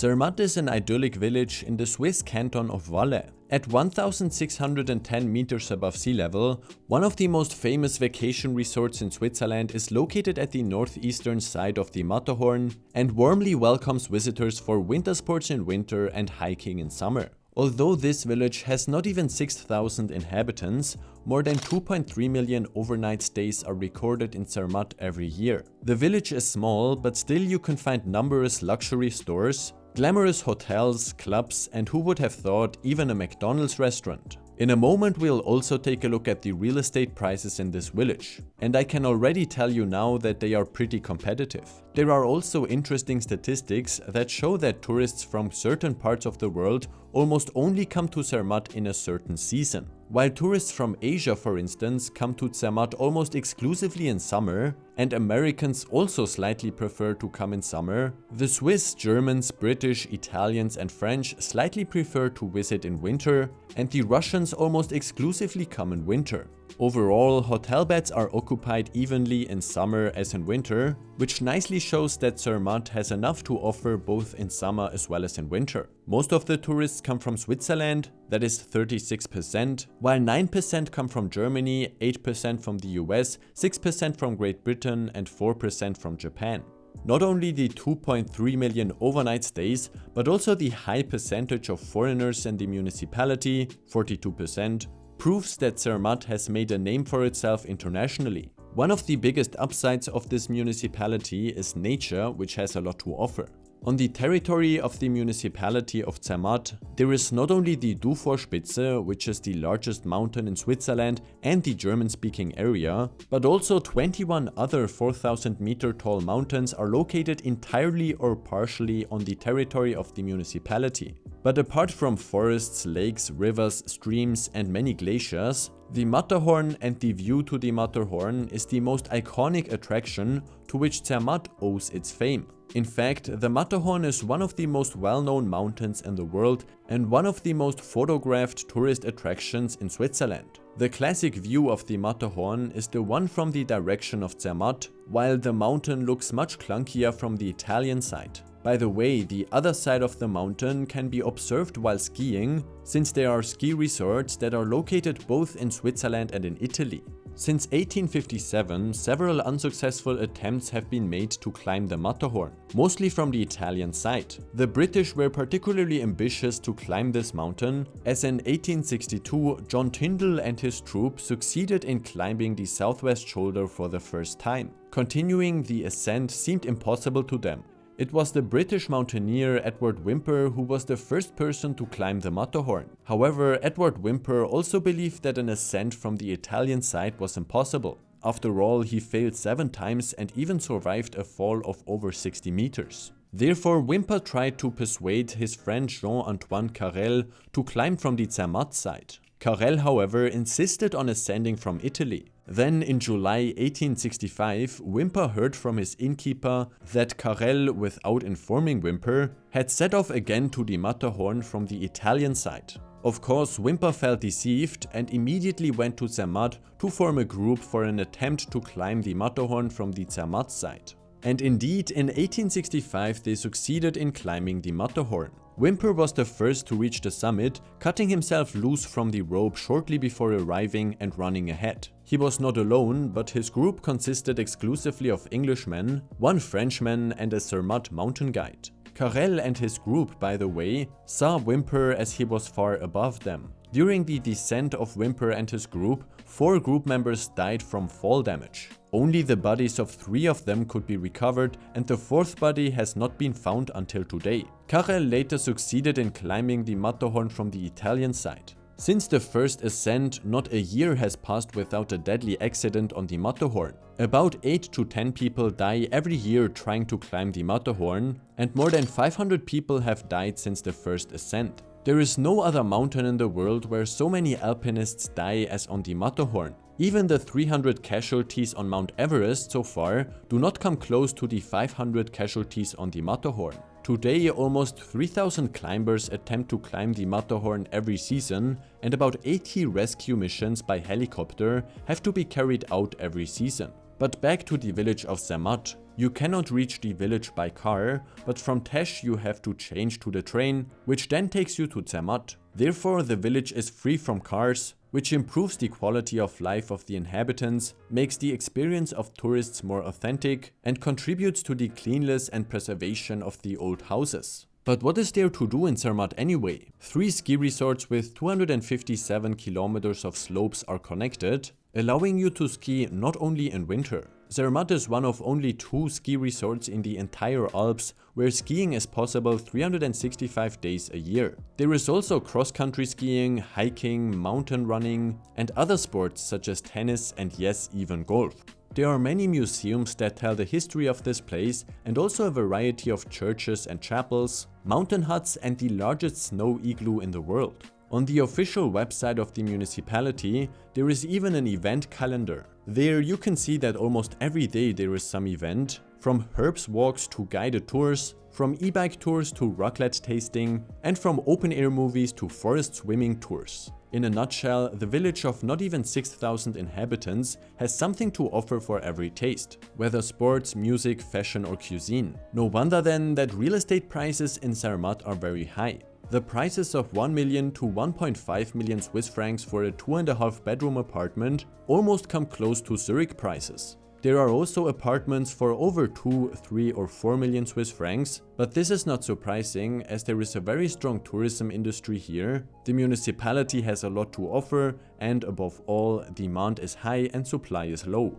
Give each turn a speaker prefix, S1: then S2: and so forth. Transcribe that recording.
S1: Zermatt is an idyllic village in the Swiss canton of Valais. At 1,610 meters above sea level, one of the most famous vacation resorts in Switzerland is located at the northeastern side of the Matterhorn and warmly welcomes visitors for winter sports in winter and hiking in summer. Although this village has not even 6,000 inhabitants, more than 2.3 million overnight stays are recorded in Zermatt every year. The village is small, but still you can find numerous luxury stores, glamorous hotels, clubs, and who would have thought, even a McDonald's restaurant. In a moment we'll also take a look at the real estate prices in this village. And I can already tell you now that they are pretty competitive. There are also interesting statistics that show that tourists from certain parts of the world almost only come to Cermat in a certain season. While tourists from Asia, for instance, come to Zermatt almost exclusively in summer, and Americans also slightly prefer to come in summer, the Swiss, Germans, British, Italians and French slightly prefer to visit in winter, and the Russians almost exclusively come in winter. Overall, hotel beds are occupied evenly in summer as in winter, which nicely shows that Cermat has enough to offer both in summer as well as in winter. Most of the tourists come from Switzerland, that is 36%, while 9% come from Germany, 8% from the US, 6% from Great Britain and 4% from Japan. Not only the 2.3 million overnight stays, but also the high percentage of foreigners in the municipality, 42%, proves that Zermatt has made a name for itself internationally. One of the biggest upsides of this municipality is nature, which has a lot to offer. On the territory of the municipality of Zermatt, there is not only the Dufourspitze, which is the largest mountain in Switzerland and the German-speaking area, but also 21 other 4,000-meter tall mountains are located entirely or partially on the territory of the municipality. But apart from forests, lakes, rivers, streams and many glaciers, the Matterhorn and the view to the Matterhorn is the most iconic attraction to which Zermatt owes its fame. In fact, the Matterhorn is one of the most well-known mountains in the world and one of the most photographed tourist attractions in Switzerland. The classic view of the Matterhorn is the one from the direction of Zermatt, while the mountain looks much clunkier from the Italian side. By the way, the other side of the mountain can be observed while skiing, since there are ski resorts that are located both in Switzerland and in Italy. Since 1857, several unsuccessful attempts have been made to climb the Matterhorn, mostly from the Italian side. The British were particularly ambitious to climb this mountain, as in 1862 John Tyndall and his troop succeeded in climbing the southwest shoulder for the first time. Continuing the ascent seemed impossible to them. It was the British mountaineer Edward Whymper who was the first person to climb the Matterhorn. However, Edward Whymper also believed that an ascent from the Italian side was impossible. After all, he failed 7 times and even survived a fall of over 60 meters. Therefore, Whymper tried to persuade his friend Jean-Antoine Carrel to climb from the Zermatt side. Carrel, however, insisted on ascending from Italy. Then, in July 1865, Whymper heard from his innkeeper that Carrel, without informing Whymper, had set off again to the Matterhorn from the Italian side. Of course, Whymper felt deceived and immediately went to Zermatt to form a group for an attempt to climb the Matterhorn from the Zermatt side. And indeed, in 1865 they succeeded in climbing the Matterhorn. Whymper was the first to reach the summit, cutting himself loose from the rope shortly before arriving and running ahead. He was not alone, but his group consisted exclusively of Englishmen, 1 Frenchman and a Cermat mountain guide. Carrel and his group, by the way, saw Whymper as he was far above them. During the descent of Whymper and his group, 4 group members died from fall damage. Only the bodies of 3 of them could be recovered, and the 4th body has not been found until today. Carrel later succeeded in climbing the Matterhorn from the Italian side. Since the first ascent, not a year has passed without a deadly accident on the Matterhorn. About 8 to 10 people die every year trying to climb the Matterhorn, and more than 500 people have died since the first ascent. There is no other mountain in the world where so many alpinists die as on the Matterhorn. Even the 300 casualties on Mount Everest so far do not come close to the 500 casualties on the Matterhorn. Today, almost 3,000 climbers attempt to climb the Matterhorn every season, and about 80 rescue missions by helicopter have to be carried out every season. But back to the village of Zermatt. You cannot reach the village by car, but from Tesch you have to change to the train, which then takes you to Zermatt. Therefore, the village is free from cars, which improves the quality of life of the inhabitants, makes the experience of tourists more authentic, and contributes to the cleanliness and preservation of the old houses. But what is there to do in Cermat anyway? 3 ski resorts with 257 kilometers of slopes are connected, allowing you to ski not only in winter. Zermatt is one of only 2 ski resorts in the entire Alps where skiing is possible 365 days a year. There is also cross-country skiing, hiking, mountain running, and other sports such as tennis and yes, even golf. There are many museums that tell the history of this place and also a variety of churches and chapels, mountain huts and the largest snow igloo in the world. On the official website of the municipality, there is even an event calendar. There you can see that almost every day there is some event, from herbs walks to guided tours, from e-bike tours to raclette tasting, and from open-air movies to forest swimming tours. In a nutshell, the village of not even 6,000 inhabitants has something to offer for every taste, whether sports, music, fashion or cuisine. No wonder then that real estate prices in Zermatt are very high. The prices of 1 million to 1.5 million Swiss francs for a 2.5 bedroom apartment almost come close to Zurich prices. There are also apartments for over 2, 3 or 4 million Swiss francs, but this is not surprising as there is a very strong tourism industry here, the municipality has a lot to offer, and above all, demand is high and supply is low.